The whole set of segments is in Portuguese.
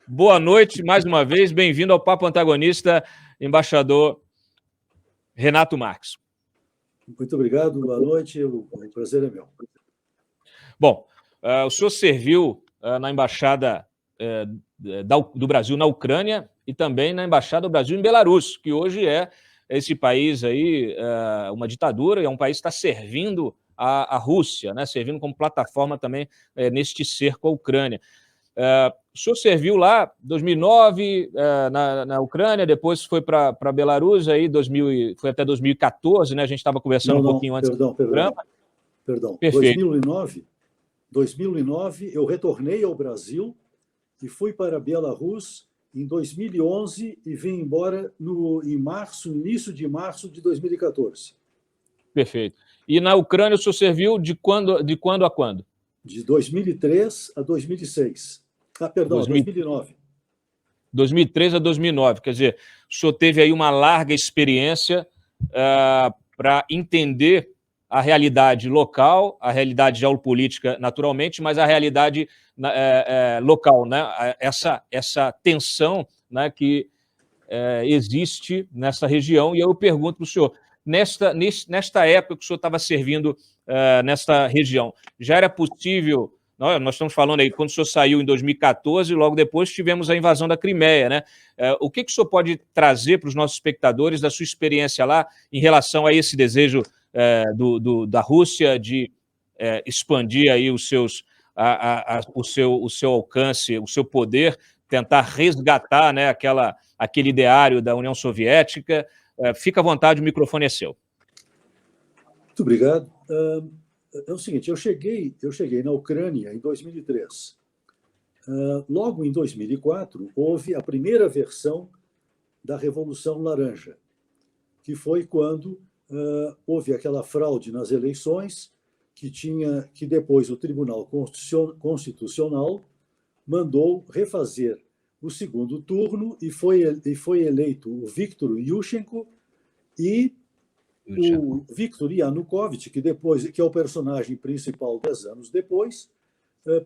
Boa noite, mais uma vez. Bem-vindo ao Papo Antagonista, embaixador Renato Marques. Muito obrigado, boa noite, o prazer é meu. Bom, o senhor serviu na Embaixada do Brasil na Ucrânia e também na Embaixada do Brasil em Belarus, que hoje é esse país aí, uma ditadura, e é um país que está servindo a Rússia, né, servindo como plataforma também neste cerco à Ucrânia. O senhor serviu lá em 2009 na Ucrânia, depois foi para Belarus, aí foi até 2014, né? A gente estava conversando um pouquinho antes do programa. Perdão. Perfeito. 2009 eu retornei ao Brasil e fui para Belarus em 2011 e vim embora início de março de 2014. Perfeito. E na Ucrânia o senhor serviu de quando a quando? De 2003 a 2006. Perdão, 2009. 2003 a 2009. Quer dizer, o senhor teve aí uma larga experiência para entender a realidade local, a realidade geopolítica, naturalmente, mas a realidade local, né? Essa tensão, né, que existe nessa região. E eu pergunto para o senhor, nesta época que o senhor estava servindo nesta região, já era possível... Nós estamos falando aí, quando o senhor saiu em 2014, logo depois tivemos a invasão da Crimeia, né? O que o senhor pode trazer para os nossos espectadores da sua experiência lá em relação a esse desejo da Rússia de expandir aí o seu alcance, o seu poder, tentar resgatar, né, aquele ideário da União Soviética? Fica à vontade, o microfone é seu. Muito obrigado. É o seguinte, eu cheguei na Ucrânia em 2003. Logo em 2004, houve a primeira versão da Revolução Laranja, que foi quando houve aquela fraude nas eleições, que depois o Tribunal Constitucional mandou refazer o segundo turno e foi eleito o Viktor Yushchenko e o Viktor Yanukovych, que é o personagem principal 10 anos depois,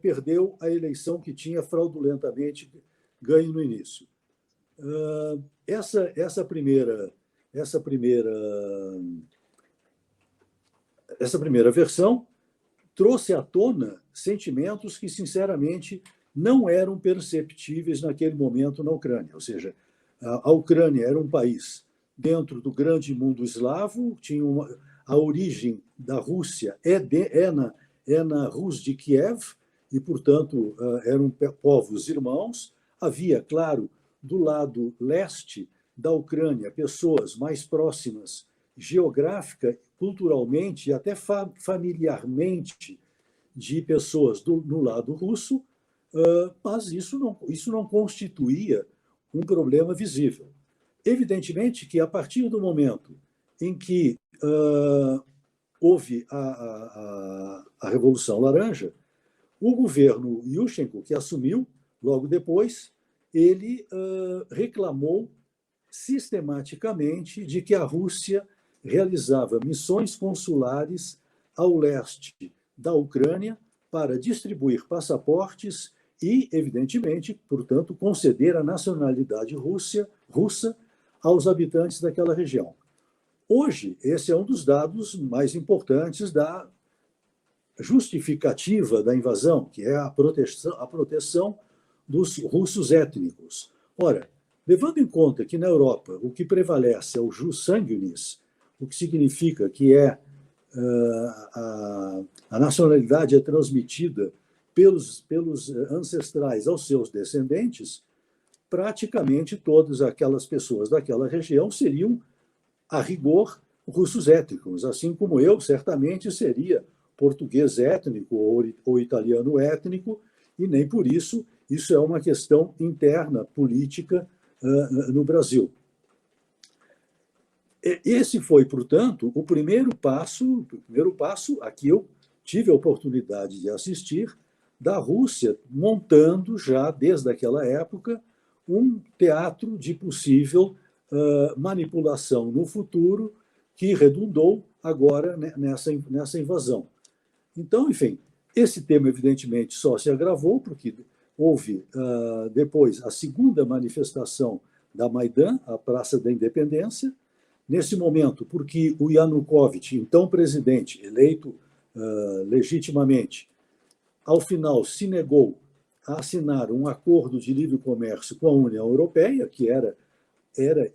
perdeu a eleição que tinha fraudulentamente ganho no início. Essa primeira versão trouxe à tona sentimentos que, sinceramente, não eram perceptíveis naquele momento na Ucrânia. Ou seja, a Ucrânia era um país dentro do grande mundo eslavo, a origem da Rússia é na Rus de Kiev, e, portanto, eram povos irmãos. Havia, claro, do lado leste da Ucrânia, pessoas mais próximas geográfica, culturalmente e até familiarmente de pessoas no lado russo, mas isso não constituía um problema visível. Evidentemente que, a partir do momento em que houve a Revolução Laranja, o governo Yushchenko, que assumiu logo depois, ele reclamou sistematicamente de que a Rússia realizava missões consulares ao leste da Ucrânia para distribuir passaportes e, evidentemente, portanto, conceder a nacionalidade russa aos habitantes daquela região. Hoje, esse é um dos dados mais importantes da justificativa da invasão, que é a proteção dos russos étnicos. Ora, levando em conta que na Europa o que prevalece é o jus sanguinis, o que significa que a nacionalidade é transmitida pelos ancestrais aos seus descendentes, praticamente todas aquelas pessoas daquela região seriam, a rigor, russos étnicos, assim como eu certamente seria português étnico ou italiano étnico, e nem por isso é uma questão interna, política, no Brasil. Esse foi, portanto, o primeiro passo a que eu tive a oportunidade de assistir, da Rússia montando já, desde aquela época, um teatro de possível manipulação no futuro que redundou agora nessa invasão. Então, enfim, esse tema, evidentemente, só se agravou porque houve depois a segunda manifestação da Maidan, a Praça da Independência. Nesse momento, porque o Yanukovych, então presidente, eleito legitimamente, ao final se negou a assinar um acordo de livre comércio com a União Europeia, que era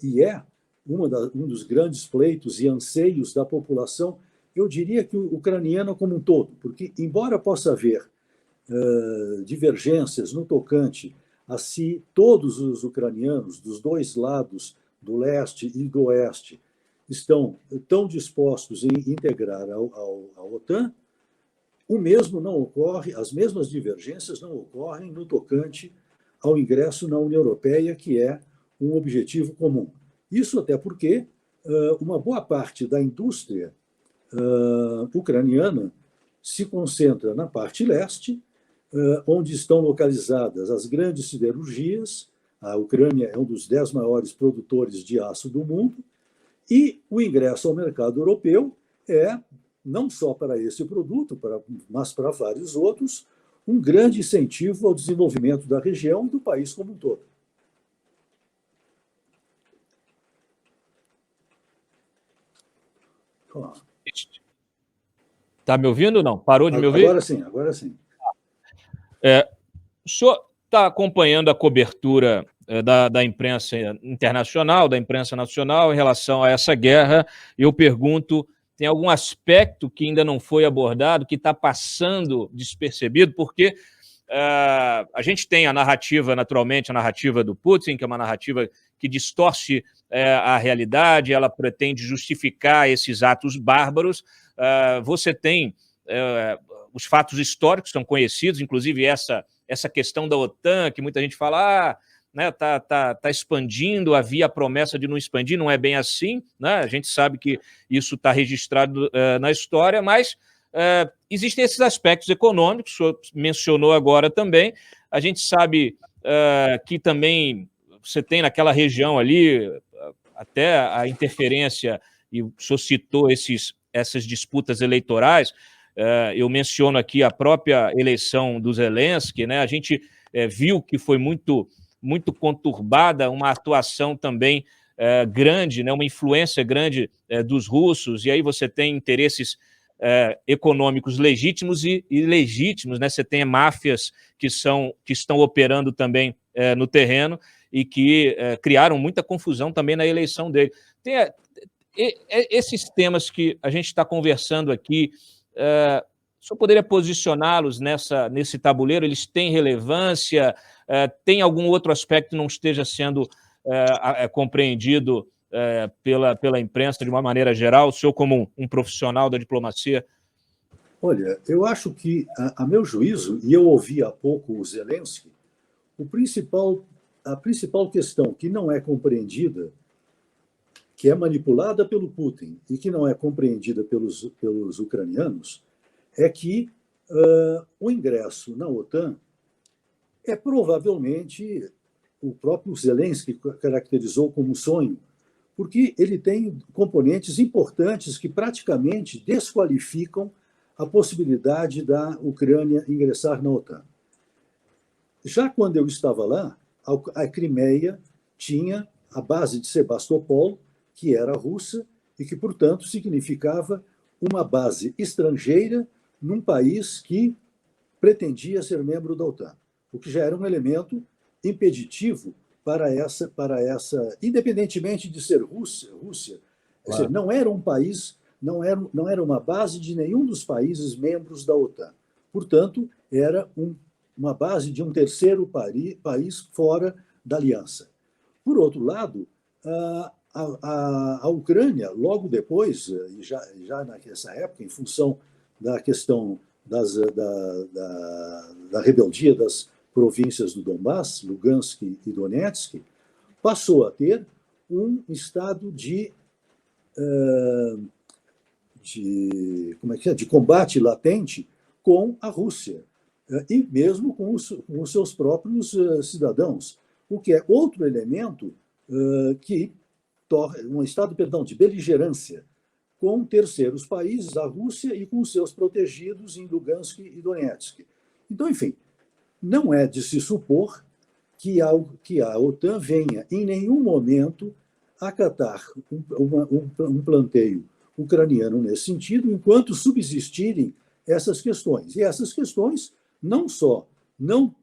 e é um dos grandes pleitos e anseios da população, eu diria que ucraniana como um todo, porque, embora possa haver divergências no tocante a se todos os ucranianos dos dois lados, do leste e do oeste, estão tão dispostos em integrar a OTAN, o mesmo não ocorre, as mesmas divergências não ocorrem no tocante ao ingresso na União Europeia, que é um objetivo comum. Isso até porque uma boa parte da indústria ucraniana se concentra na parte leste, onde estão localizadas as grandes siderurgias. A Ucrânia é um dos 10 maiores produtores de aço do mundo, e o ingresso ao mercado europeu é, não só para esse produto, mas para vários outros, um grande incentivo ao desenvolvimento da região e do país como um todo. Está me ouvindo ou não? Parou de me ouvir? Agora sim, agora sim. O senhor está acompanhando a cobertura da imprensa internacional, da imprensa nacional em relação a essa guerra. Eu pergunto, tem algum aspecto que ainda não foi abordado, que está passando despercebido? Porque a gente tem a narrativa, naturalmente, a narrativa do Putin, que é uma narrativa que distorce a realidade, ela pretende justificar esses atos bárbaros. Você tem os fatos históricos, são conhecidos, inclusive essa questão da OTAN, que muita gente fala, né, tá expandindo, havia a promessa de não expandir, não é bem assim, né? A gente sabe que isso está registrado na história, mas existem esses aspectos econômicos, o senhor mencionou agora também. A gente sabe que também você tem naquela região ali até a interferência, e o senhor citou essas disputas eleitorais. Eu menciono aqui a própria eleição do Zelensky, né? A gente viu que foi muito conturbada, uma atuação também grande, né? Uma influência grande dos russos, e aí você tem interesses econômicos legítimos e ilegítimos, né? Você tem máfias que estão operando também no terreno e que criaram muita confusão também na eleição dele. Tem esses temas que a gente está conversando aqui, o senhor poderia posicioná-los nesse tabuleiro? Eles têm relevância? Tem algum outro aspecto que não esteja sendo compreendido pela imprensa de uma maneira geral? O senhor, como um profissional da diplomacia? Olha, eu acho que, a meu juízo, e eu ouvi há pouco o Zelensky, a principal questão que não é compreendida, que é manipulada pelo Putin e que não é compreendida pelos ucranianos, é que o ingresso na OTAN é provavelmente o próprio Zelensky caracterizou como um sonho, porque ele tem componentes importantes que praticamente desqualificam a possibilidade da Ucrânia ingressar na OTAN. Já quando eu estava lá, a Crimeia tinha a base de Sebastopol, que era russa, e que, portanto, significava uma base estrangeira num país que pretendia ser membro da OTAN, o que já era um elemento impeditivo para essa independentemente de ser Rússia, claro. Dizer, não era um país, não era uma base de nenhum dos países membros da OTAN. Portanto, era uma base de um terceiro país fora da aliança. Por outro lado, a Ucrânia, logo depois, e já nessa época, em função da questão da rebeldia das províncias do Donbass, Lugansk e Donetsk, passou a ter um estado de combate latente com a Rússia, e mesmo com os seus próprios cidadãos, o que é outro elemento que torna um estado, de beligerância com terceiros países, a Rússia, e com seus protegidos em Lugansk e Donetsk. Então, enfim, não é de se supor que a OTAN venha, em nenhum momento, acatar um planteio ucraniano nesse sentido, enquanto subsistirem essas questões. E essas questões não só não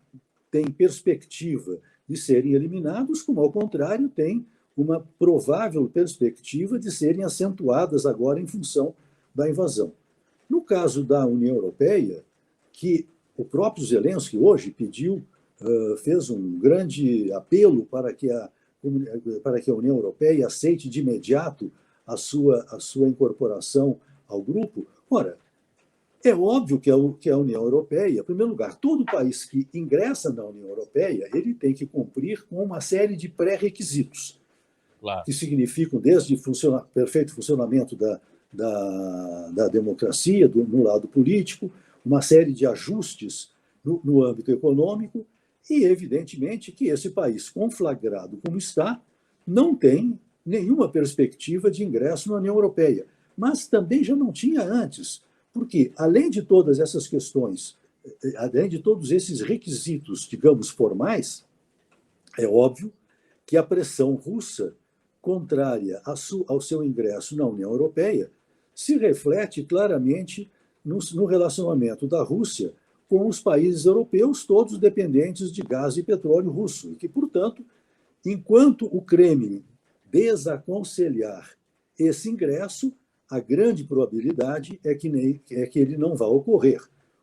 têm perspectiva de serem eliminados, como, ao contrário, têm uma provável perspectiva de serem acentuadas agora em função da invasão. No caso da União Europeia, que o próprio Zelensky hoje fez um grande apelo para que a União Europeia aceite de imediato a sua incorporação ao grupo. Ora, é óbvio que a União Europeia, em primeiro lugar, todo país que ingressa na União Europeia, ele tem que cumprir com uma série de pré-requisitos, claro, que significam desde perfeito funcionamento da democracia, no lado político, uma série de ajustes no âmbito econômico, e, evidentemente, que esse país, conflagrado como está, não tem nenhuma perspectiva de ingresso na União Europeia. Mas também já não tinha antes, porque, além de todas essas questões, além de todos esses requisitos, digamos, formais, é óbvio que a pressão russa, contrária ao seu ingresso na União Europeia, se reflete claramente no relacionamento da Rússia com os países europeus, todos dependentes de gás e petróleo russo, e que, portanto, enquanto o Kremlin desaconselhar esse ingresso, a grande probabilidade é que ele não vá ocorrer.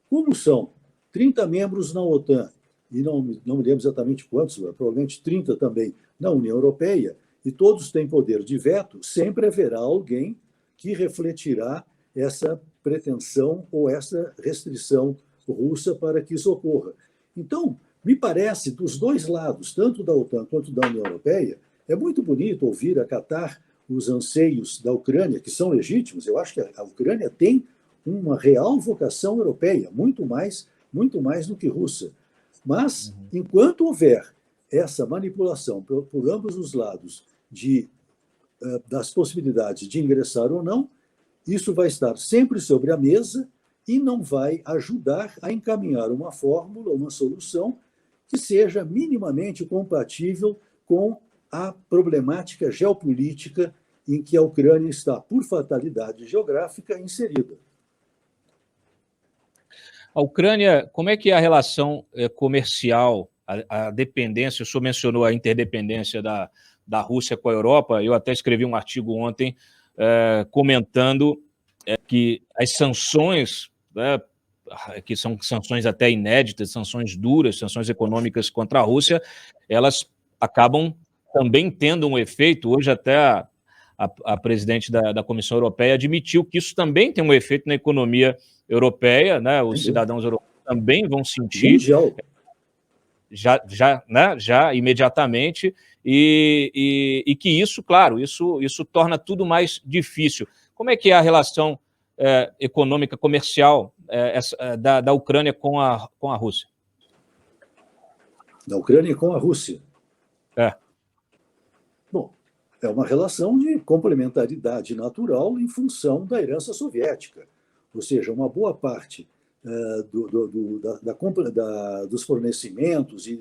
Como são 30 membros na OTAN, e não me lembro exatamente quantos, provavelmente 30 também na União Europeia, e todos têm poder de veto, sempre haverá alguém que refletirá essa pretensão ou essa restrição russa para que isso ocorra. Então, me parece, dos dois lados, tanto da OTAN quanto da União Europeia, é muito bonito ouvir acatar os anseios da Ucrânia, que são legítimos. Eu acho que a Ucrânia tem uma real vocação europeia, muito mais do que russa. Mas, enquanto houver essa manipulação por ambos os lados das possibilidades de ingressar ou não, isso vai estar sempre sobre a mesa e não vai ajudar a encaminhar uma fórmula, uma solução que seja minimamente compatível com a problemática geopolítica em que a Ucrânia está, por fatalidade geográfica, inserida. A Ucrânia, como é que é a relação comercial, a dependência? O senhor mencionou a interdependência da Rússia com a Europa. Eu até escrevi um artigo ontem comentando que as sanções, que são sanções até inéditas, sanções duras, sanções econômicas contra a Rússia, elas acabam também tendo um efeito. Hoje até a presidente da Comissão Europeia admitiu que isso também tem um efeito na economia europeia, né? Os cidadãos europeus também vão sentir já imediatamente, e que isso, claro, isso torna tudo mais difícil. Como é que é a relação econômica, comercial da Ucrânia com a Rússia? Da Ucrânia com a Rússia? É. Bom, é uma relação de complementaridade natural em função da herança soviética. Ou seja, uma boa parte dos fornecimentos e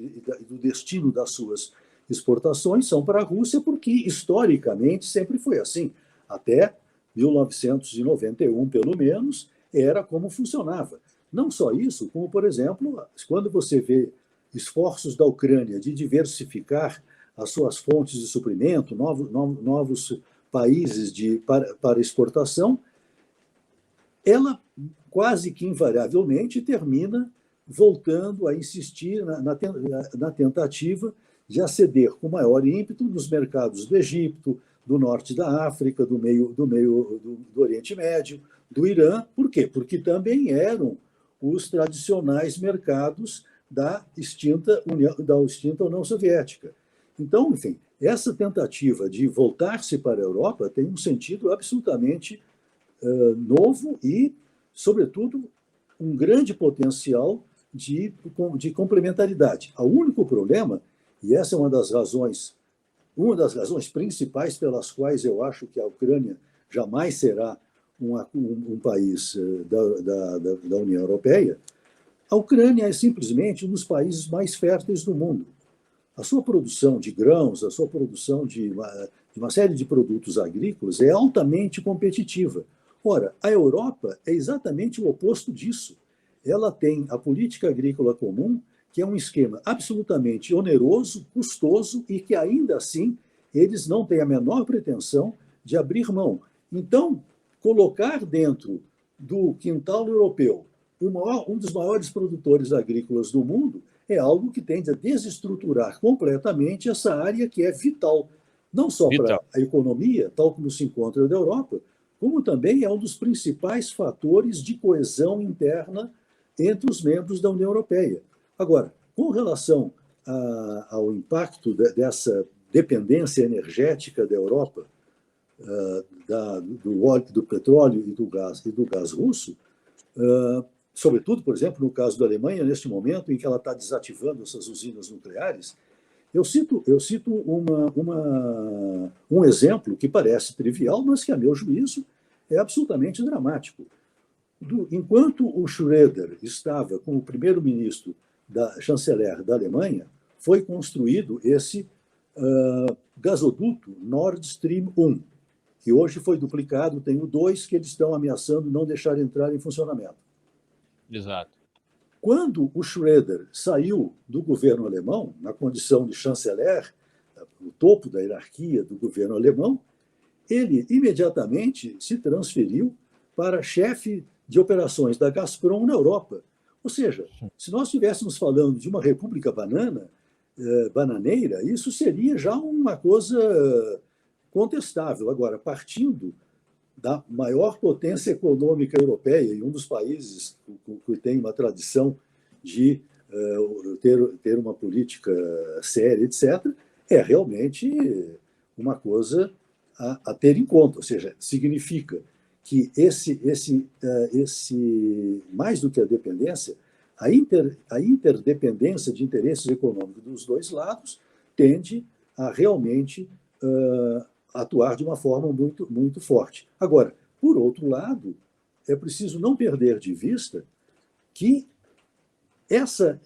do destino das suas exportações são para a Rússia, porque historicamente sempre foi assim. Até 1991, pelo menos, era como funcionava. Não só isso, como, por exemplo, quando você vê esforços da Ucrânia de diversificar as suas fontes de suprimento, novos países para exportação, ela quase que invariavelmente termina voltando a insistir na tentativa de aceder com maior ímpeto nos mercados do Egito, do norte da África, do Oriente Médio, do Irã. Por quê? Porque também eram os tradicionais mercados da extinta União Soviética. Então, enfim, essa tentativa de voltar-se para a Europa tem um sentido absolutamente novo e, sobretudo, um grande potencial de complementaridade. O único problema, e essa é uma das razões principais pelas quais eu acho que a Ucrânia jamais será um país da União Europeia, A Ucrânia é simplesmente um dos países mais férteis do mundo. A sua produção de grãos, a sua produção de uma série de produtos agrícolas é altamente competitiva. Ora, a Europa é exatamente o oposto disso. Ela tem a política agrícola comum, que é um esquema absolutamente oneroso, custoso e que, ainda assim, eles não têm a menor pretensão de abrir mão. Então, colocar dentro do quintal europeu um dos maiores produtores agrícolas do mundo é algo que tende a desestruturar completamente essa área que é vital, não só para a economia, tal como se encontra na Europa, como também é um dos principais fatores de coesão interna entre os membros da União Europeia. Agora, com relação ao impacto dessa dependência energética da Europa, do óleo, do petróleo e do gás russo, sobretudo, por exemplo, no caso da Alemanha, neste momento em que ela está desativando essas usinas nucleares, eu cito um exemplo que parece trivial, mas que, a meu juízo, é absolutamente dramático. Enquanto o Schröder estava como primeiro-ministro chanceler da Alemanha, foi construído esse gasoduto Nord Stream 1, que hoje foi duplicado, tem o 2, que eles estão ameaçando não deixar entrar em funcionamento. Exato. Quando o Schröder saiu do governo alemão, na condição de chanceler, no topo da hierarquia do governo alemão, ele imediatamente se transferiu para chefe de operações da Gazprom na Europa. Ou seja, se nós estivéssemos falando de uma república bananeira, isso seria já uma coisa contestável. Agora, partindo da maior potência econômica europeia e um dos países que tem uma tradição de ter uma política séria, etc., é realmente uma coisa a ter em conta. Ou seja, significa que mais do que a dependência, a interdependência de interesses econômicos dos dois lados tende a realmente atuar de uma forma muito, muito forte. Agora, por outro lado, é preciso não perder de vista que essa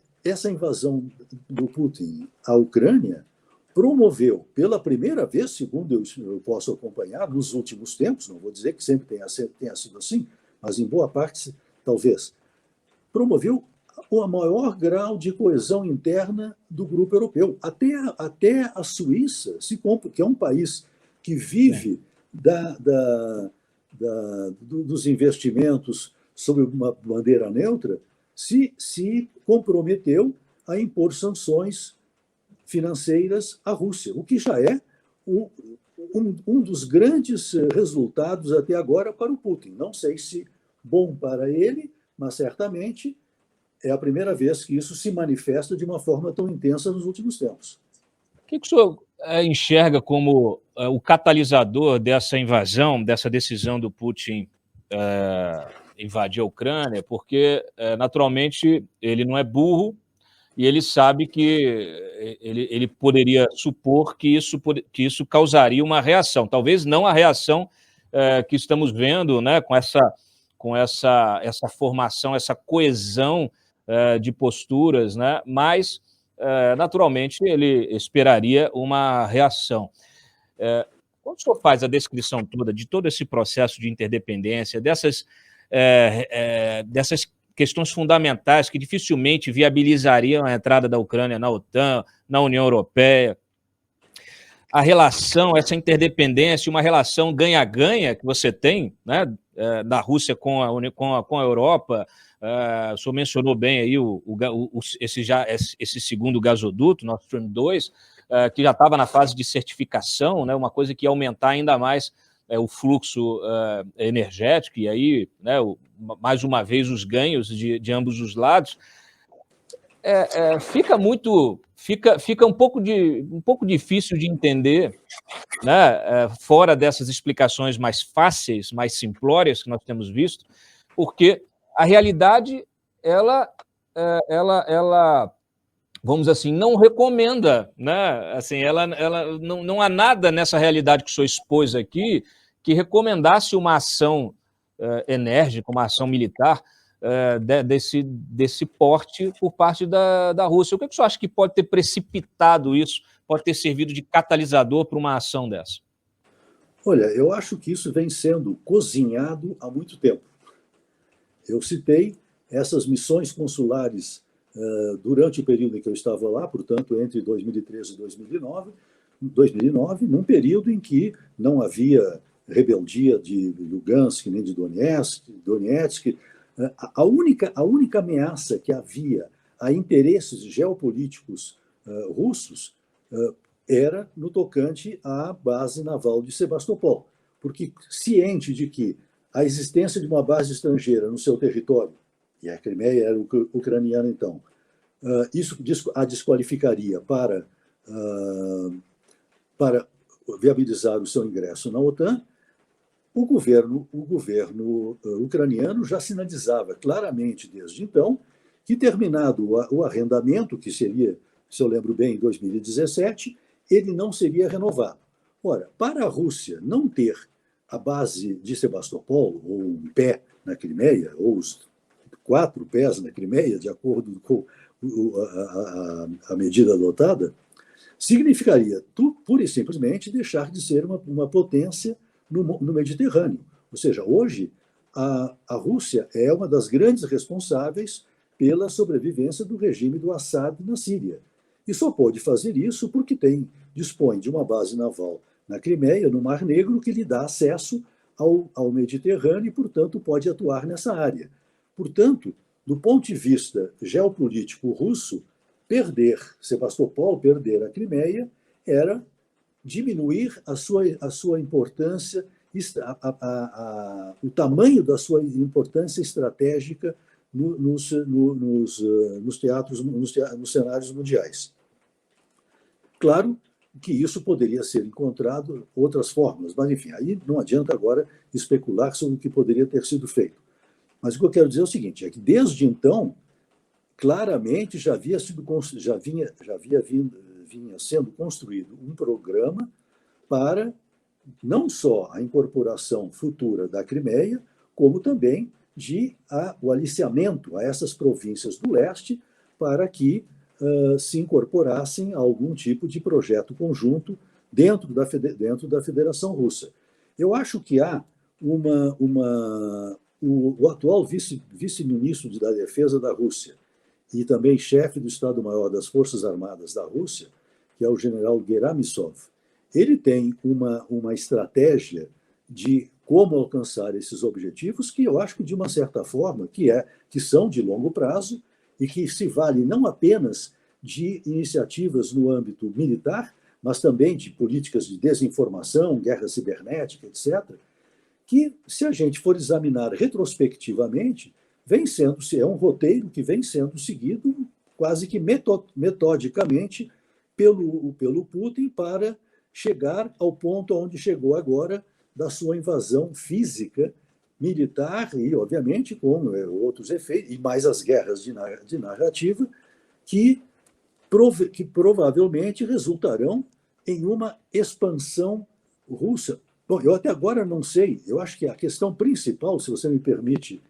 invasão do Putin à Ucrânia promoveu, pela primeira vez, segundo eu posso acompanhar, nos últimos tempos, não vou dizer que sempre tenha sido assim, mas em boa parte, talvez, promoveu o maior grau de coesão interna do grupo europeu. Até a Suíça, que é um país que vive dos investimentos sob uma bandeira neutra, se comprometeu a impor sanções financeiras à Rússia, o que já é um dos grandes resultados até agora para o Putin. Não sei se bom para ele, mas certamente é a primeira vez que isso se manifesta de uma forma tão intensa nos últimos tempos. O que o senhor enxerga como o catalisador dessa invasão, dessa decisão do Putin invadir a Ucrânia? Porque, naturalmente, ele não é burro e ele sabe que ele poderia supor que isso causaria uma reação. Talvez não a reação que estamos vendo, né, com essa formação, essa coesão de posturas, né, mas naturalmente, ele esperaria uma reação. Quando o senhor faz a descrição toda de todo esse processo de interdependência, dessas questões fundamentais que dificilmente viabilizariam a entrada da Ucrânia na OTAN, na União Europeia, a relação, essa interdependência, uma relação ganha-ganha que você tem, né, da Rússia com a Europa. O senhor mencionou bem aí esse segundo gasoduto, Nord Stream 2, que já estava na fase de certificação, né, uma coisa que ia aumentar ainda mais o fluxo energético, e aí, né, mais uma vez, os ganhos de ambos os lados. Fica um pouco difícil de entender, né, fora dessas explicações mais fáceis, mais simplórias que nós temos visto, porque a realidade, ela vamos dizer assim, não recomenda, né? Assim, não há nada nessa realidade que o senhor expôs aqui que recomendasse uma ação enérgica, uma ação militar desse porte por parte da Rússia. O que o senhor acha que pode ter precipitado isso, pode ter servido de catalisador para uma ação dessa? Olha, eu acho que isso vem sendo cozinhado há muito tempo. Eu citei essas missões consulares durante o período em que eu estava lá, portanto, entre 2013 e 2009, num período em que não havia rebeldia de Lugansk nem de Donetsk. A única ameaça que havia a interesses geopolíticos russos era no tocante à base naval de Sebastopol, porque ciente de que a existência de uma base estrangeira no seu território, e a Crimeia era ucraniana então, isso a desqualificaria para viabilizar o seu ingresso na OTAN. O governo ucraniano já sinalizava claramente desde então que, terminado o arrendamento, que seria, se eu lembro bem, em 2017, ele não seria renovado. Ora, para a Rússia não ter a base de Sebastopol, ou um pé na Crimeia, ou os 4 pés na Crimeia, de acordo com a medida adotada, significaria pura e simplesmente deixar de ser uma potência no Mediterrâneo. Ou seja, hoje a Rússia é uma das grandes responsáveis pela sobrevivência do regime do Assad na Síria. E só pode fazer isso porque dispõe de uma base naval na Crimeia, no Mar Negro, que lhe dá acesso ao Mediterrâneo e, portanto, pode atuar nessa área. Portanto, do ponto de vista geopolítico russo, perder Sebastopol, perder a Crimeia, era diminuir a sua importância, o tamanho da sua importância estratégica nos teatros, nos cenários mundiais. Claro que isso poderia ser encontrado outras fórmulas, mas, enfim, aí não adianta agora especular sobre o que poderia ter sido feito. Mas o que eu quero dizer é o seguinte, é que desde então, claramente vinha sendo construído um programa para não só a incorporação futura da Crimeia, como também o aliciamento a essas províncias do leste para que se incorporassem a algum tipo de projeto conjunto dentro da Federação Russa. Eu acho que há o atual vice-ministro da Defesa da Rússia e também chefe do Estado-Maior das Forças Armadas da Rússia, que é o general Gerasimov, ele tem uma estratégia de como alcançar esses objetivos que eu acho que, de uma certa forma, que são de longo prazo e que se vale não apenas de iniciativas no âmbito militar, mas também de políticas de desinformação, guerra cibernética, etc., que, se a gente for examinar retrospectivamente, é um roteiro que vem sendo seguido quase que metodicamente pelo Putin para chegar ao ponto onde chegou agora da sua invasão física, militar e, obviamente, com outros efeitos, e mais as guerras de narrativa, que provavelmente resultarão em uma expansão russa. Bom, eu até agora não sei, eu acho que a questão principal, se você me permite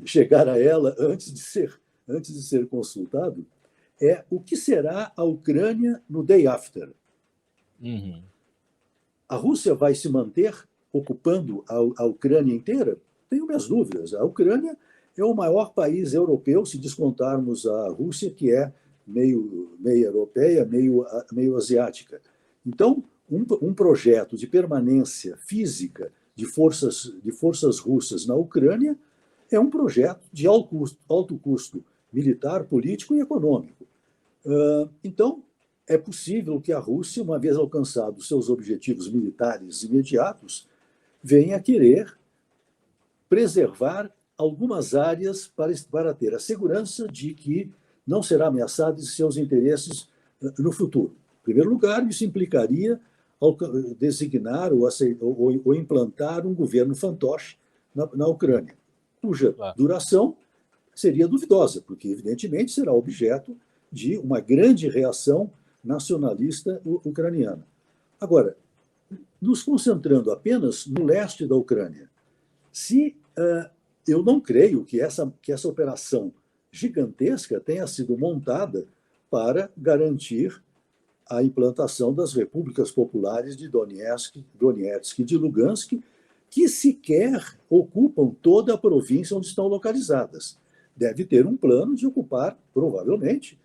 chegar a ela antes de ser consultado, é o que será a Ucrânia no day after. Uhum. A Rússia vai se manter ocupando a Ucrânia inteira? Tenho minhas dúvidas. A Ucrânia é o maior país europeu, se descontarmos a Rússia, que é meio europeia, meio asiática. Então, um projeto de permanência física de forças russas na Ucrânia é um projeto de alto custo militar, político e econômico. Então, é possível que a Rússia, uma vez alcançados seus objetivos militares imediatos, venha a querer preservar algumas áreas para ter a segurança de que não será ameaçado de seus interesses no futuro. Em primeiro lugar, isso implicaria designar ou implantar um governo fantoche na Ucrânia, cuja duração seria duvidosa, porque, evidentemente, será objeto de uma grande reação nacionalista ucraniana. Agora, nos concentrando apenas no leste da Ucrânia, se eu não creio que essa operação gigantesca tenha sido montada para garantir a implantação das repúblicas populares de Donetsk e de Lugansk, que sequer ocupam toda a província onde estão localizadas. Deve ter um plano de ocupar, provavelmente,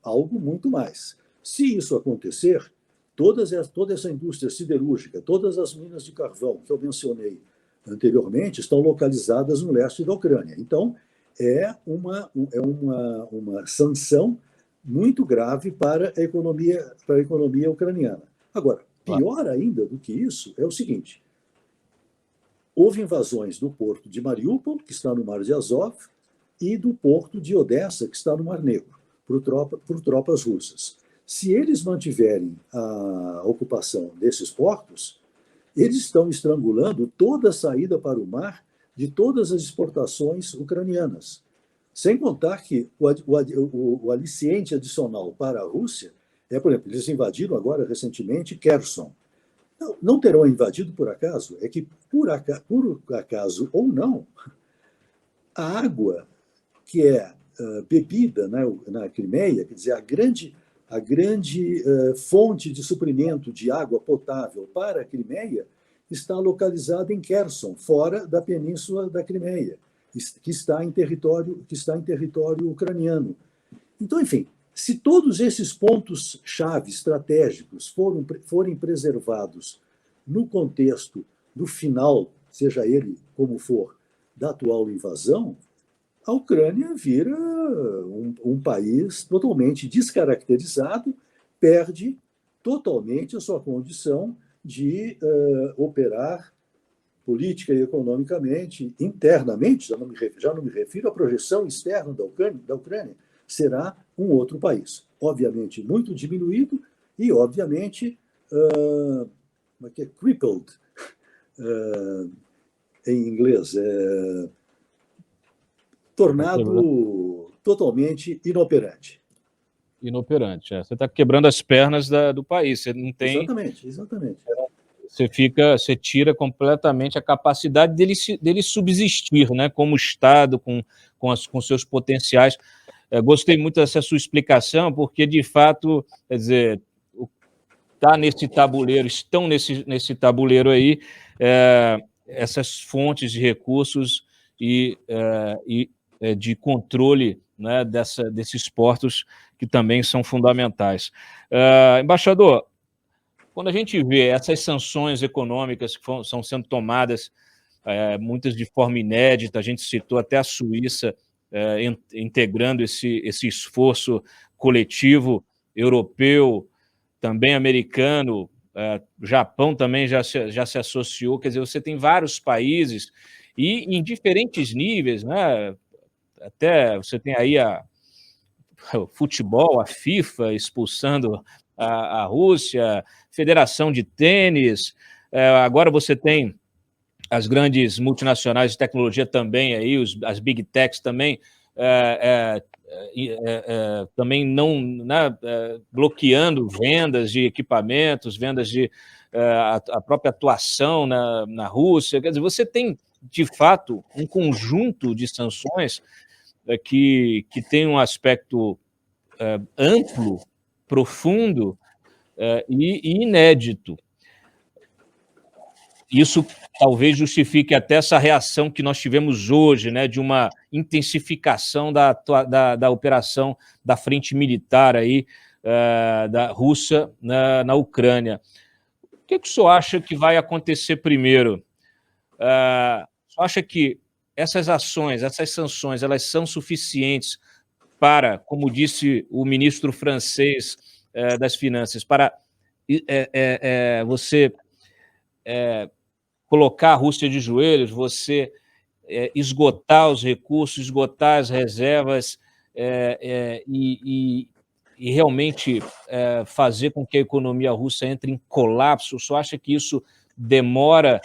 algo muito mais. Se isso acontecer, toda essa indústria siderúrgica, todas as minas de carvão que eu mencionei anteriormente, estão localizadas no leste da Ucrânia. Então, é uma sanção muito grave para a economia ucraniana. Agora, pior ainda do que isso é o seguinte: houve invasões do porto de Mariupol, que está no Mar de Azov, e do porto de Odessa, que está no Mar Negro, por tropas russas. Se eles mantiverem a ocupação desses portos, eles estão estrangulando toda a saída para o mar de todas as exportações ucranianas. Sem contar que o aliciente adicional para a Rússia é, por exemplo, eles invadiram agora recentemente Kherson. Não terão invadido por acaso? É que, por acaso ou não, a água que é bebida na Crimeia, quer dizer, a grande fonte de suprimento de água potável para a Crimeia está localizada em Kherson, fora da península da Crimeia, que está em território ucraniano. Então, enfim, se todos esses pontos-chave estratégicos forem preservados no contexto do final, seja ele como for, da atual invasão, a Ucrânia vira um país totalmente descaracterizado, perde totalmente a sua condição de operar política e economicamente, internamente, já não me refiro à projeção externa da Ucrânia, será um outro país. Obviamente, muito diminuído e, obviamente, crippled, em inglês, tornado totalmente inoperante. Inoperante. Você está quebrando as pernas do país. Você não tem. Exatamente. Você tira completamente a capacidade dele subsistir, né, como Estado, com seus potenciais. Gostei muito dessa sua explicação, porque, de fato, quer dizer, estão nesse tabuleiro aí essas fontes de recursos e de controle, né, desses portos que também são fundamentais. Embaixador, quando a gente vê essas sanções econômicas que são sendo tomadas, muitas de forma inédita, a gente citou até a Suíça integrando esse esforço coletivo europeu, também americano, o Japão também já se associou, quer dizer, você tem vários países e em diferentes níveis, né? Até você tem aí o futebol, a FIFA expulsando a Rússia, Federação de Tênis, agora você tem as grandes multinacionais de tecnologia também, aí, as Big Techs também, também não, né, bloqueando vendas de equipamentos, vendas de a própria atuação na Rússia. Quer dizer, você tem, de fato, um conjunto de sanções que tem um aspecto amplo, profundo e inédito. Isso talvez justifique até essa reação que nós tivemos hoje, né, de uma intensificação da operação da frente militar aí, da Rússia na Ucrânia. O que o senhor acha que vai acontecer primeiro? O senhor acha que essas ações, essas sanções, elas são suficientes para, como disse o ministro francês das Finanças, para você colocar a Rússia de joelhos, você esgotar os recursos, esgotar as reservas e realmente fazer com que a economia russa entre em colapso? O senhor acha que isso demora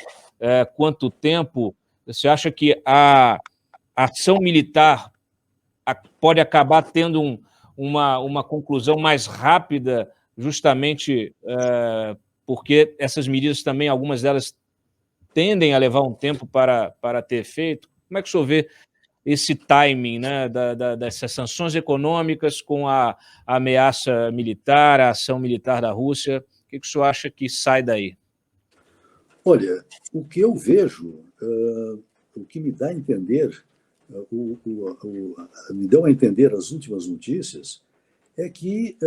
quanto tempo? Você acha que a ação militar pode acabar tendo uma conclusão mais rápida, justamente porque essas medidas também, algumas delas, tendem a levar um tempo para ter efeito? Como é que o senhor vê esse timing, né, dessas sanções econômicas com a ameaça militar, a ação militar da Rússia? O que o senhor acha que sai daí? Olha, o que eu vejo, o que me dá a entender, me dão a entender as últimas notícias, é que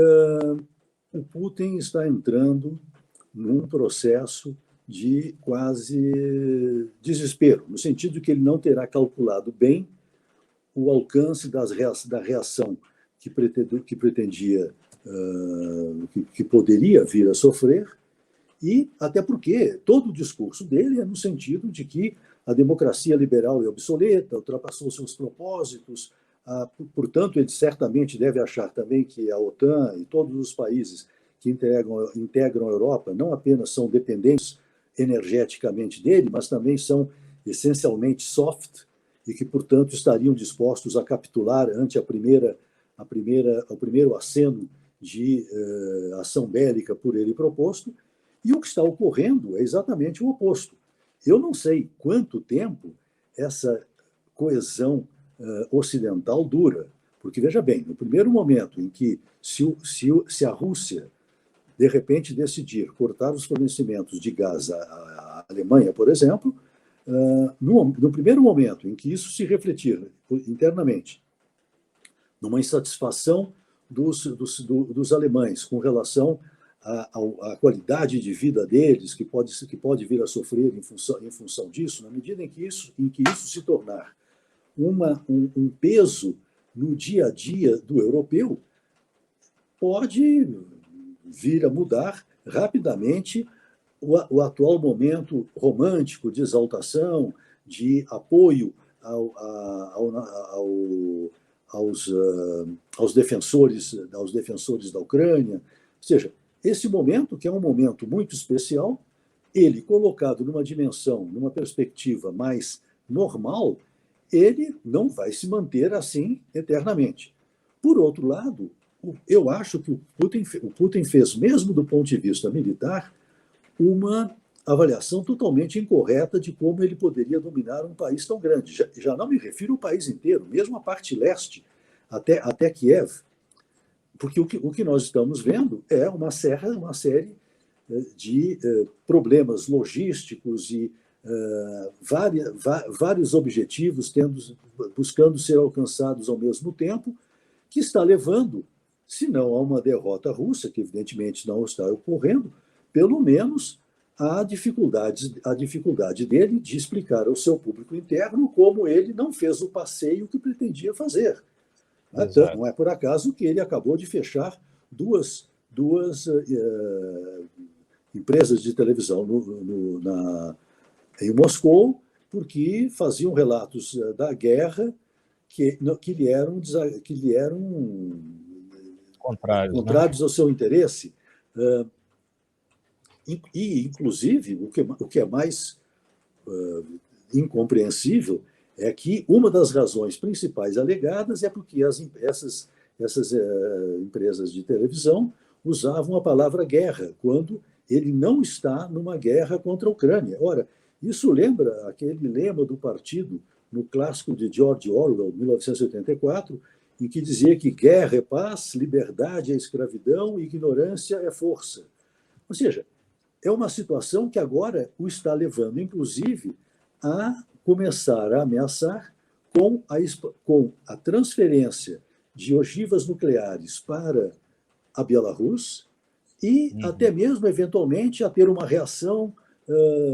o Putin está entrando num processo de quase desespero, no sentido que ele não terá calculado bem o alcance da reação que pretendia, que poderia vir a sofrer, e até porque todo o discurso dele é no sentido de que a democracia liberal é obsoleta, ultrapassou seus propósitos, portanto, ele certamente deve achar também que a OTAN e todos os países que integram a Europa não apenas são dependentes energeticamente dele, mas também são essencialmente soft e que, portanto, estariam dispostos a capitular ante o primeiro aceno de ação bélica por ele proposto. E o que está ocorrendo é exatamente o oposto. Eu não sei quanto tempo essa coesão ocidental dura, porque, veja bem, no primeiro momento em que, se a Rússia, de repente, decidir cortar os fornecimentos de gás à Alemanha, por exemplo, no primeiro momento em que isso se refletir internamente numa insatisfação dos alemães com relação à qualidade de vida deles, que pode vir a sofrer em função disso, na medida em que isso se tornar um peso no dia a dia do europeu, pode vir a mudar rapidamente o atual momento romântico de exaltação, de apoio aos defensores da Ucrânia. Ou seja, esse momento, que é um momento muito especial, ele colocado numa dimensão, numa perspectiva mais normal, ele não vai se manter assim eternamente. Por outro lado, eu acho que o Putin fez, mesmo do ponto de vista militar, uma avaliação totalmente incorreta de como ele poderia dominar um país tão grande. Já não me refiro ao país inteiro, mesmo a parte leste, até Kiev, porque o que nós estamos vendo é uma série de problemas logísticos e vários objetivos buscando ser alcançados ao mesmo tempo, que está levando, se não a uma derrota russa, que evidentemente não está ocorrendo, pelo menos a dificuldade dele de explicar ao seu público interno como ele não fez o passeio que pretendia fazer. Exato. Não é por acaso que ele acabou de fechar duas empresas de televisão em Moscou, porque faziam relatos da guerra que lhe eram contrários ao seu interesse. E, inclusive, o que é mais incompreensível é que uma das razões principais alegadas é porque essas empresas de televisão usavam a palavra guerra, quando ele não está numa guerra contra a Ucrânia. Ora, isso lembra aquele lema do partido no clássico de George Orwell, 1984, em que dizia que guerra é paz, liberdade é escravidão e ignorância é força. Ou seja, é uma situação que agora o está levando, inclusive, a começar a ameaçar com a transferência de ogivas nucleares para a Bielorrússia e até mesmo, eventualmente, a ter uma reação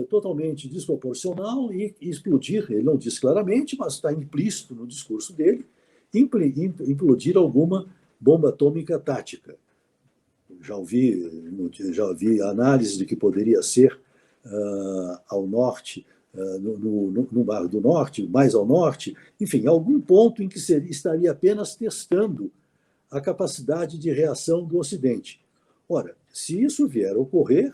totalmente desproporcional e explodir, ele não diz claramente, mas está implícito no discurso dele, implodir alguma bomba atômica tática. Já ouvi análise de que poderia ser ao norte, no Mar do Norte, mais ao norte, enfim, algum ponto em que estaria apenas testando a capacidade de reação do Ocidente. Ora, se isso vier a ocorrer,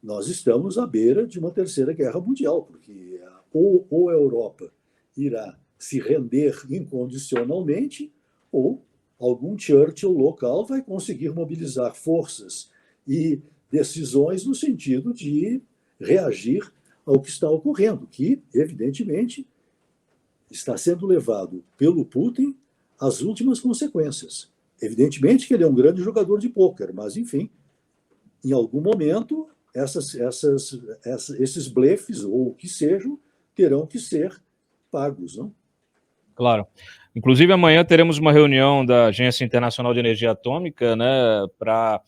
nós estamos à beira de uma terceira guerra mundial, porque ou a Europa irá se render incondicionalmente, ou algum Churchill local vai conseguir mobilizar forças e decisões no sentido de reagir ao que está ocorrendo, que, evidentemente, está sendo levado pelo Putin às últimas consequências. Evidentemente que ele é um grande jogador de pôquer, mas, enfim, em algum momento, esses blefes, ou o que sejam, terão que ser pagos, não? Claro. Inclusive, amanhã teremos uma reunião da Agência Internacional de Energia Atômica, né, para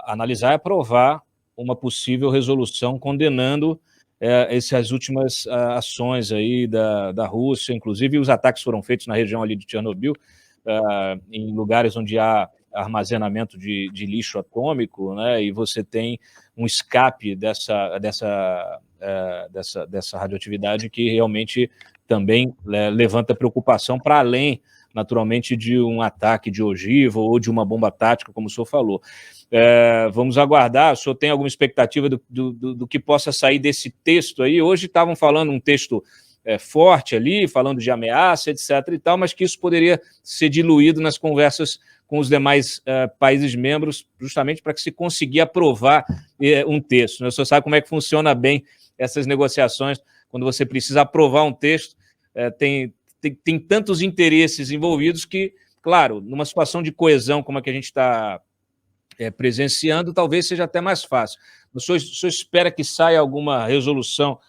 analisar e aprovar uma possível resolução condenando essas últimas ações aí da Rússia. Inclusive, os ataques foram feitos na região ali de Chernobyl, em lugares onde há armazenamento de lixo atômico, né, e você tem um escape dessa radioatividade que realmente também levanta preocupação para além, naturalmente, de um ataque de ogiva ou de uma bomba tática, como o senhor falou. Vamos aguardar. O senhor tem alguma expectativa do que possa sair desse texto aí? Hoje estavam falando um texto forte ali, falando de ameaça, etc. e tal, mas que isso poderia ser diluído nas conversas com os demais países membros, justamente para que se conseguir aprovar um texto, né? O senhor sabe como é que funciona bem essas negociações, quando você precisa aprovar um texto, tem tantos interesses envolvidos que, claro, numa situação de coesão como a que a gente está presenciando, talvez seja até mais fácil. O senhor espera que saia alguma resolução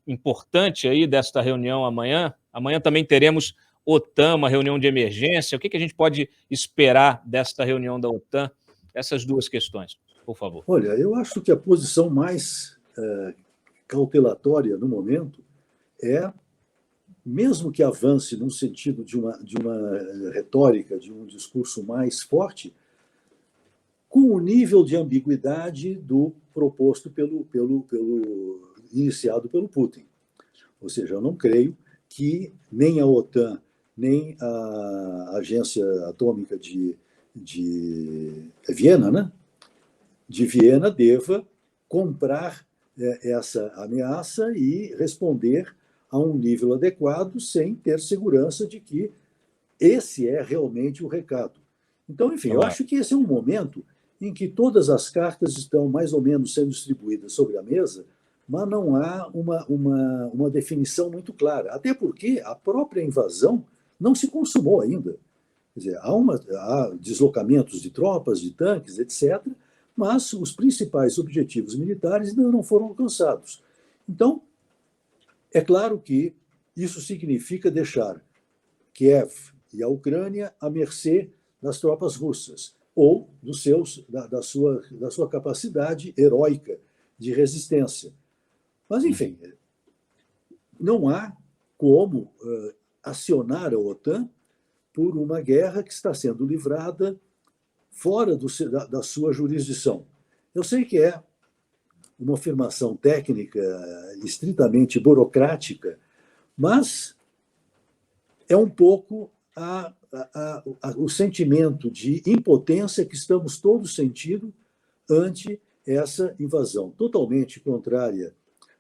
importante aí desta reunião amanhã? Amanhã também teremos OTAN, uma reunião de emergência. O que a gente pode esperar desta reunião da OTAN? Essas duas questões, por favor. Olha, eu acho que a posição mais cautelatória no momento é, mesmo que avance no sentido de uma retórica, de um discurso mais forte, com o nível de ambiguidade do proposto iniciado pelo Putin. Ou seja, eu não creio que nem a OTAN, nem a Agência Atômica de Viena, né? De Viena, deva comprar essa ameaça e responder a um nível adequado sem ter segurança de que esse é realmente o recado. Então, enfim, eu acho que esse é um momento em que todas as cartas estão mais ou menos sendo distribuídas sobre a mesa, mas não há uma definição muito clara. Até porque a própria invasão não se consumou ainda. Quer dizer, há deslocamentos de tropas, de tanques, etc., mas os principais objetivos militares ainda não foram alcançados. Então, é claro que isso significa deixar Kiev e a Ucrânia à mercê das tropas russas ou da sua capacidade heróica de resistência. Mas, enfim, não há como acionar a OTAN por uma guerra que está sendo livrada fora da sua jurisdição. Eu sei que é uma afirmação técnica, estritamente burocrática, mas é um pouco o sentimento de impotência que estamos todos sentindo ante essa invasão, totalmente contrária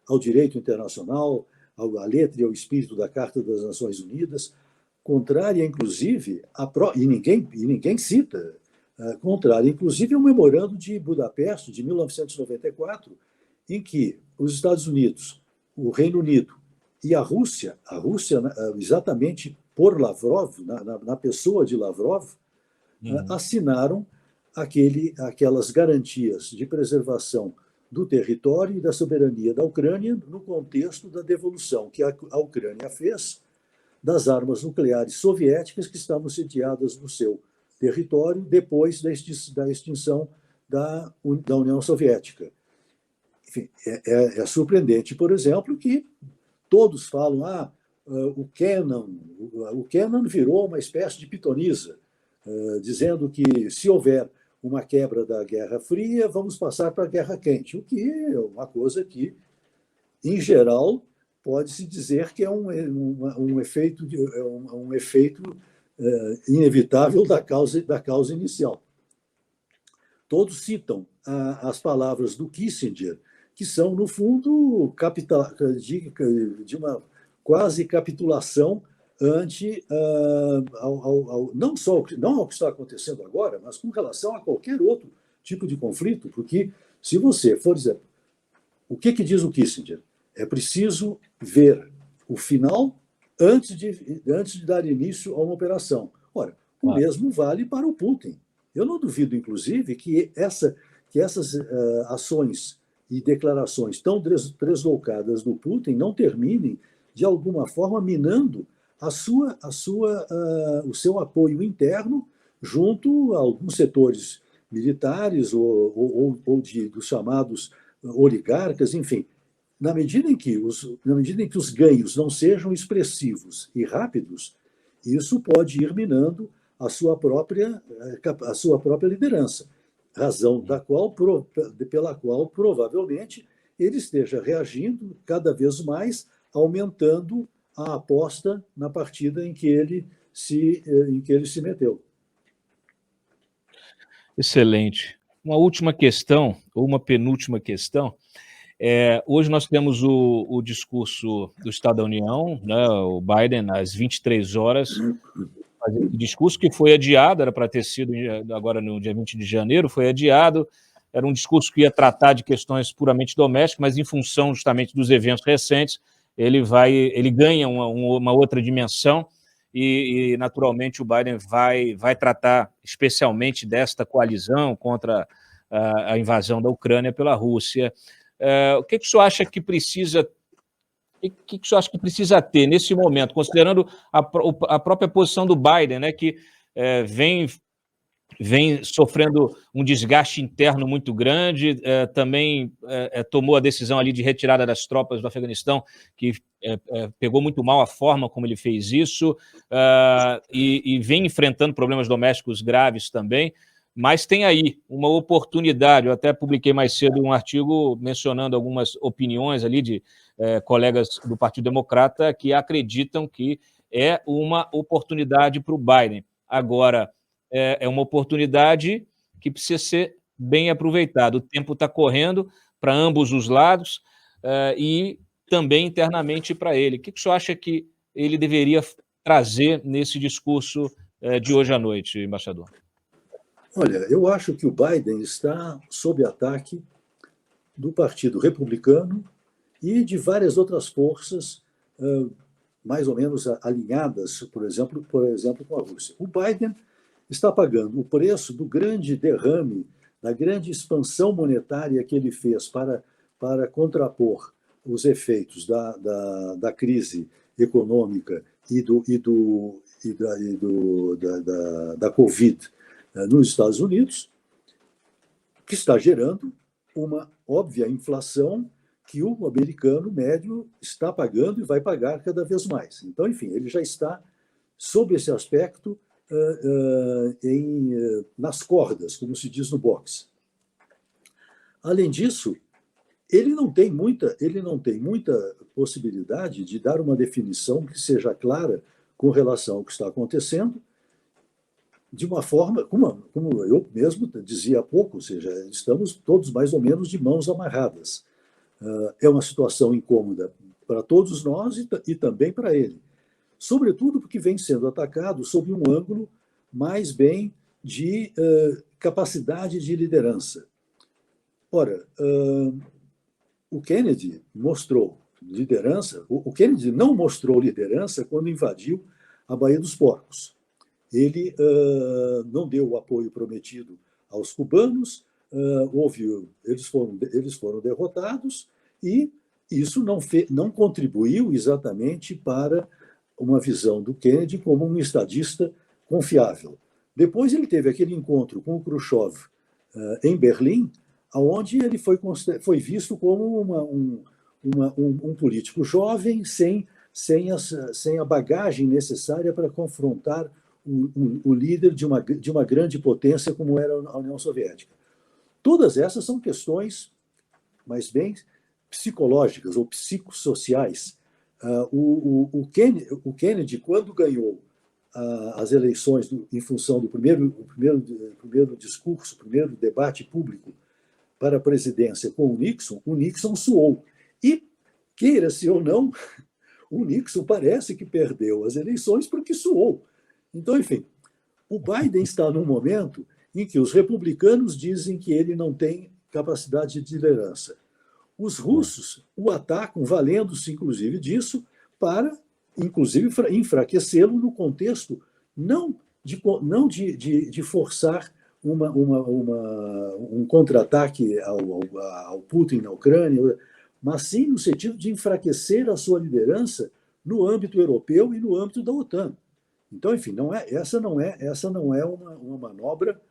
ao direito internacional, à letra e ao espírito da Carta das Nações Unidas, contrária, inclusive, e ninguém cita, contrária, inclusive, ao Memorando de Budapeste, de 1994, em que os Estados Unidos, o Reino Unido e a Rússia, exatamente por Lavrov, na pessoa de Lavrov, assinaram aquelas garantias de preservação do território e da soberania da Ucrânia no contexto da devolução que a Ucrânia fez das armas nucleares soviéticas que estavam sediadas no seu território depois da extinção da União Soviética. Enfim, é surpreendente, por exemplo, que todos falam o Kennan virou uma espécie de pitonisa, dizendo que se houver uma quebra da Guerra Fria, vamos passar para a Guerra Quente, o que é uma coisa que, em geral, pode-se dizer que é um efeito inevitável da causa inicial. Todos citam as palavras do Kissinger, que são, no fundo, de uma quase capitulação ante não ao que está acontecendo agora, mas com relação a qualquer outro tipo de conflito, porque se você for dizer o que diz o Kissinger, é preciso ver o final antes de dar início a uma operação. Ora, o mesmo vale para o Putin. Eu não duvido, inclusive, que essas ações e declarações tão deslocadas do Putin não terminem, de alguma forma, minando o seu apoio interno junto a alguns setores militares ou dos chamados oligarcas, enfim. Na medida em que os ganhos não sejam expressivos e rápidos, isso pode ir minando a sua própria liderança, razão pela qual provavelmente ele esteja reagindo cada vez mais, aumentando a aposta na partida em que ele se meteu. Excelente. Uma última questão, ou uma penúltima questão. Hoje nós temos o discurso do Estado da União, né, o Biden, às 23 horas, fazer esse discurso que foi adiado, era para ter sido agora no dia 20 de janeiro, foi adiado, era um discurso que ia tratar de questões puramente domésticas, mas em função justamente dos eventos recentes, ele ganha uma outra dimensão e naturalmente o Biden vai tratar especialmente desta coalizão contra a invasão da Ucrânia pela Rússia. O que o senhor acha que precisa ter nesse momento, considerando a própria posição do Biden, né, que vem sofrendo um desgaste interno muito grande, também tomou a decisão ali de retirada das tropas do Afeganistão, que pegou muito mal a forma como ele fez isso, e vem enfrentando problemas domésticos graves também, mas tem aí uma oportunidade. Eu até publiquei mais cedo um artigo mencionando algumas opiniões ali de colegas do Partido Democrata que acreditam que é uma oportunidade para o Biden. Agora, é uma oportunidade que precisa ser bem aproveitada. O tempo está correndo para ambos os lados e também internamente para ele. O que o senhor acha que ele deveria trazer nesse discurso de hoje à noite, embaixador? Olha, eu acho que o Biden está sob ataque do Partido Republicano e de várias outras forças mais ou menos alinhadas, por exemplo, com a Rússia. O Biden está pagando o preço do grande derrame, da grande expansão monetária que ele fez para contrapor os efeitos da crise econômica e da Covid nos Estados Unidos, que está gerando uma óbvia inflação que o americano médio está pagando e vai pagar cada vez mais. Então, enfim, ele já está, sob esse aspecto, nas cordas, como se diz no boxe. Além disso, ele não tem muita possibilidade de dar uma definição que seja clara com relação ao que está acontecendo, de uma forma, como eu mesmo dizia há pouco, ou seja, estamos todos mais ou menos de mãos amarradas. É uma situação incômoda para todos nós e também para ele. Sobretudo porque vem sendo atacado sob um ângulo mais bem de capacidade de liderança. Ora, o Kennedy mostrou liderança, o Kennedy não mostrou liderança quando invadiu a Baía dos Porcos. Ele não deu o apoio prometido aos cubanos, eles foram derrotados e isso não contribuiu exatamente para uma visão do Kennedy como um estadista confiável. Depois ele teve aquele encontro com o Khrushchev em Berlim, onde ele foi visto como um político jovem sem a bagagem necessária para confrontar o líder de uma grande potência como era a União Soviética. Todas essas são questões mais bem psicológicas ou psicossociais. O Kennedy, quando ganhou as eleições em função do primeiro discurso, primeiro debate público para a presidência com o Nixon suou. E, queira-se ou não, o Nixon parece que perdeu as eleições porque suou. Então, enfim, o Biden está num momento em que os republicanos dizem que ele não tem capacidade de liderança. Os russos o atacam, valendo-se inclusive disso, para inclusive enfraquecê-lo no contexto não de forçar um contra-ataque ao Putin na Ucrânia, mas sim no sentido de enfraquecer a sua liderança no âmbito europeu e no âmbito da OTAN. Então, enfim, essa não é uma manobra,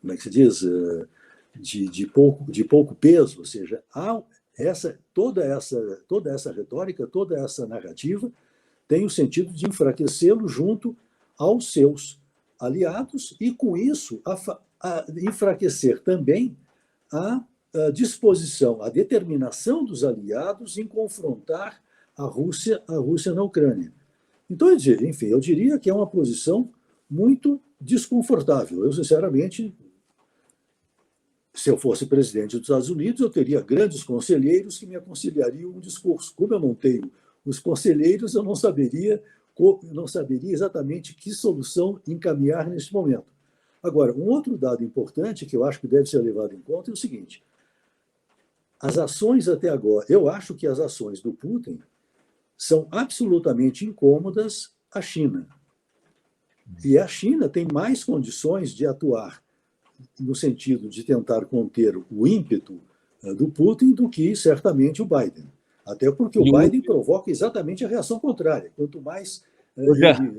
como é que se diz, de pouco peso, ou seja, toda essa retórica, toda essa narrativa tem o sentido de enfraquecê-lo junto aos seus aliados e, com isso, enfraquecer também a disposição, a determinação dos aliados em confrontar a Rússia na Ucrânia. Então, enfim, eu diria que é uma posição muito desconfortável. Eu, sinceramente, se eu fosse presidente dos Estados Unidos, eu teria grandes conselheiros que me aconselhariam um discurso. Como eu não tenho os conselheiros, eu não saberia exatamente que solução encaminhar neste momento. Agora, um outro dado importante que eu acho que deve ser levado em conta é o seguinte: as ações até agora, eu acho que as ações do Putin são absolutamente incômodas à China. E a China tem mais condições de atuar no sentido de tentar conter o ímpeto do Putin do que, certamente, o Biden. Até porque o Biden provoca exatamente a reação contrária. Quanto mais ele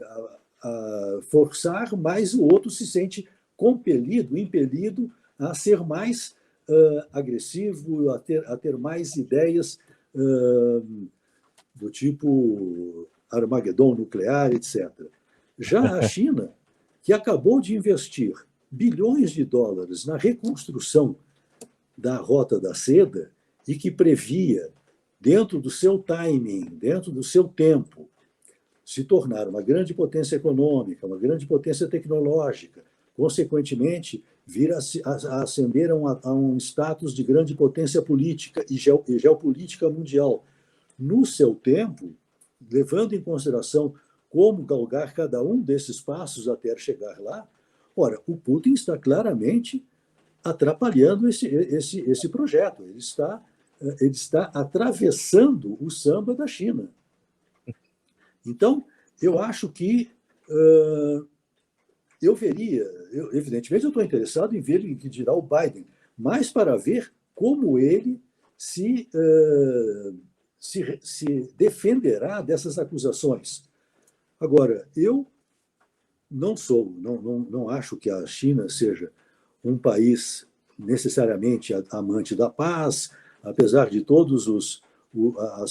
forçar, mais o outro se sente impelido a ser mais agressivo, a ter mais ideias do tipo Armagedon nuclear, etc. Já a China, que acabou de investir bilhões de dólares na reconstrução da Rota da Seda e que previa, dentro do seu timing, dentro do seu tempo, se tornar uma grande potência econômica, uma grande potência tecnológica, consequentemente, vir a ascender a um status de grande potência política e geopolítica mundial. No seu tempo, levando em consideração como galgar cada um desses passos até chegar lá, ora, o Putin está claramente atrapalhando esse projeto. Ele está atravessando o samba da China. Então, eu acho que evidentemente, eu estou interessado em ver o que dirá o Biden, mas para ver como ele se defenderá dessas acusações. Agora, eu não acho que a China seja um país necessariamente amante da paz, apesar de todos a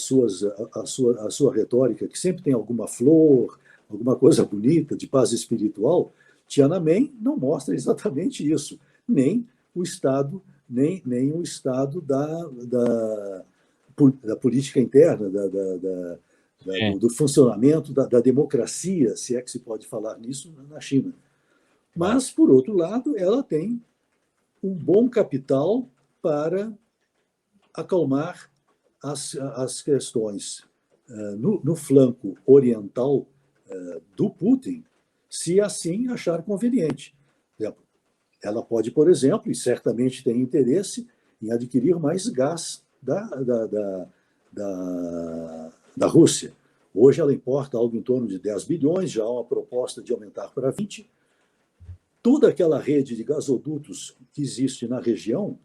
sua retórica, que sempre tem alguma flor, alguma coisa bonita de paz espiritual. Tiananmen não mostra exatamente isso, nem o estado da política interna, do funcionamento da democracia, se é que se pode falar nisso, na China. Mas, por outro lado, ela tem um bom capital para acalmar as questões no flanco oriental do Putin, se assim achar conveniente. Ela pode, por exemplo, e certamente tem interesse em adquirir mais gás da Rússia. Hoje ela importa algo em torno de 10 bilhões, já há uma proposta de aumentar para 20. Toda aquela rede de gasodutos que existe na região,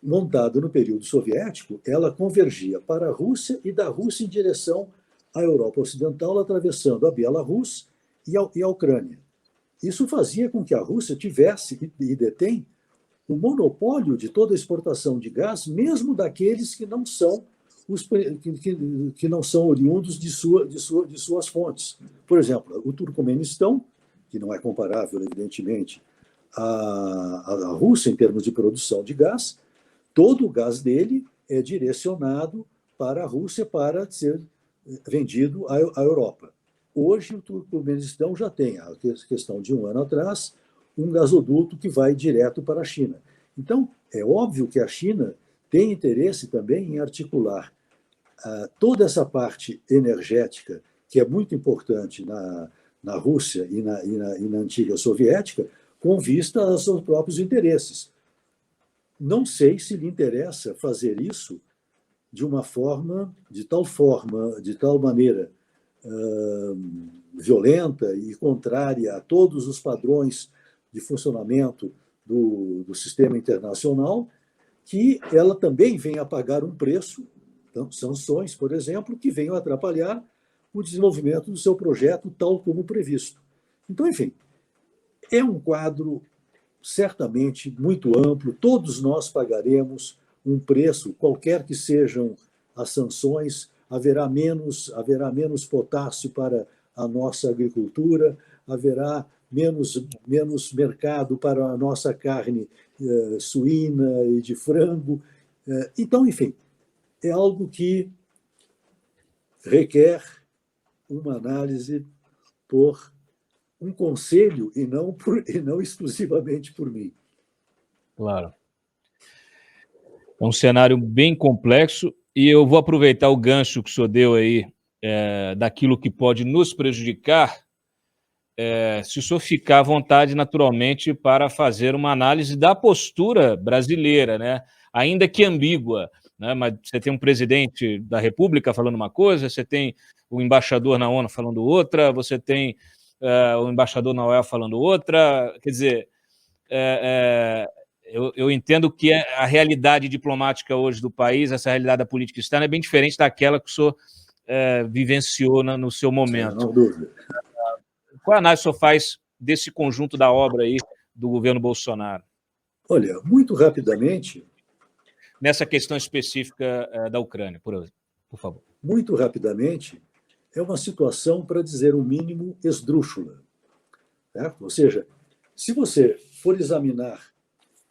montada no período soviético, ela convergia para a Rússia e da Rússia em direção à Europa Ocidental, atravessando a Bielorrússia e a Ucrânia. Isso fazia com que a Rússia tivesse e detém o monopólio de toda a exportação de gás, mesmo daqueles que não são oriundos de suas fontes. Por exemplo, o Turcomenistão, que não é comparável, evidentemente, à Rússia em termos de produção de gás, todo o gás dele é direcionado para a Rússia para ser vendido à Europa. Hoje, o Turcomenistão já tem, a questão de um ano atrás, um gasoduto que vai direto para a China. Então, é óbvio que a China tem interesse também em articular toda essa parte energética, que é muito importante na Rússia e na antiga soviética, com vista aos seus próprios interesses. Não sei se lhe interessa fazer isso de tal maneira violenta e contrária a todos os padrões de funcionamento do sistema internacional, que ela também vem a pagar um preço, então, sanções, por exemplo, que venham atrapalhar o desenvolvimento do seu projeto tal como previsto. Então, enfim, é um quadro certamente muito amplo, todos nós pagaremos um preço, qualquer que sejam as sanções, haverá menos potássio para a nossa agricultura, haverá menos mercado para a nossa carne suína e de frango. Então, enfim, é algo que requer uma análise por um conselho e não exclusivamente por mim. Claro. É um cenário bem complexo e eu vou aproveitar o gancho que o senhor deu aí daquilo que pode nos prejudicar, se o senhor ficar à vontade, naturalmente, para fazer uma análise da postura brasileira, né? Ainda que ambígua, né? Mas você tem um presidente da República falando uma coisa, você tem o embaixador na ONU falando outra, você tem o embaixador na OEA falando outra, quer dizer, eu entendo que a realidade diplomática hoje do país, essa realidade da política externa é bem diferente daquela que o senhor vivenciou no seu momento. Sem dúvida. Qual análise o senhor faz desse conjunto da obra aí do governo Bolsonaro? Olha, muito rapidamente... Nessa questão específica da Ucrânia, por favor. Muito rapidamente, é uma situação, para dizer o mínimo, esdrúxula. Certo? Ou seja, se você for examinar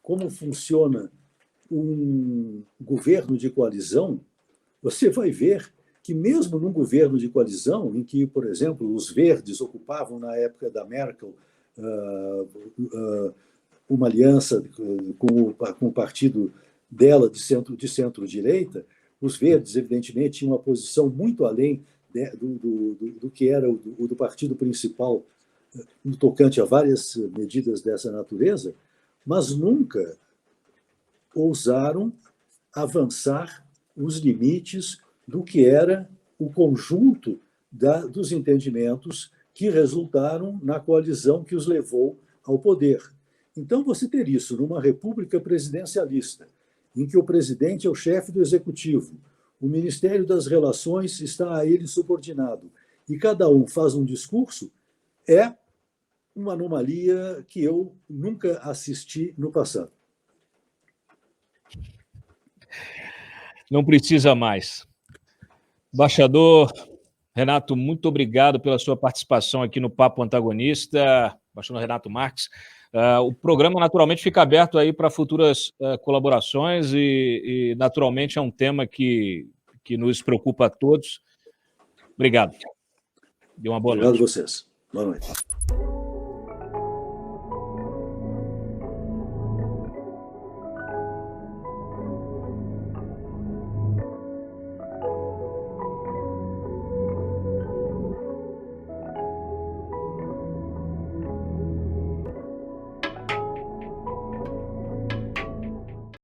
como funciona um governo de coalizão, você vai ver que mesmo num governo de coalizão, em que, por exemplo, os verdes ocupavam, na época da Merkel, uma aliança com o partido dela de centro-direita, os verdes, evidentemente, tinham uma posição muito além do que era o do partido principal, no tocante a várias medidas dessa natureza, mas nunca ousaram avançar os limites do que era o conjunto dos entendimentos que resultaram na coalizão que os levou ao poder. Então, você ter isso numa república presidencialista, em que o presidente é o chefe do executivo, o Ministério das Relações está a ele subordinado, e cada um faz um discurso, é uma anomalia que eu nunca assisti no passado. Não precisa mais. Embaixador Renato, muito obrigado pela sua participação aqui no Papo Antagonista. Embaixador Renato Marques. O programa, naturalmente, fica aberto aí para futuras colaborações e, naturalmente, é um tema que nos preocupa a todos. Obrigado. E uma boa noite. Obrigado a vocês. Boa noite.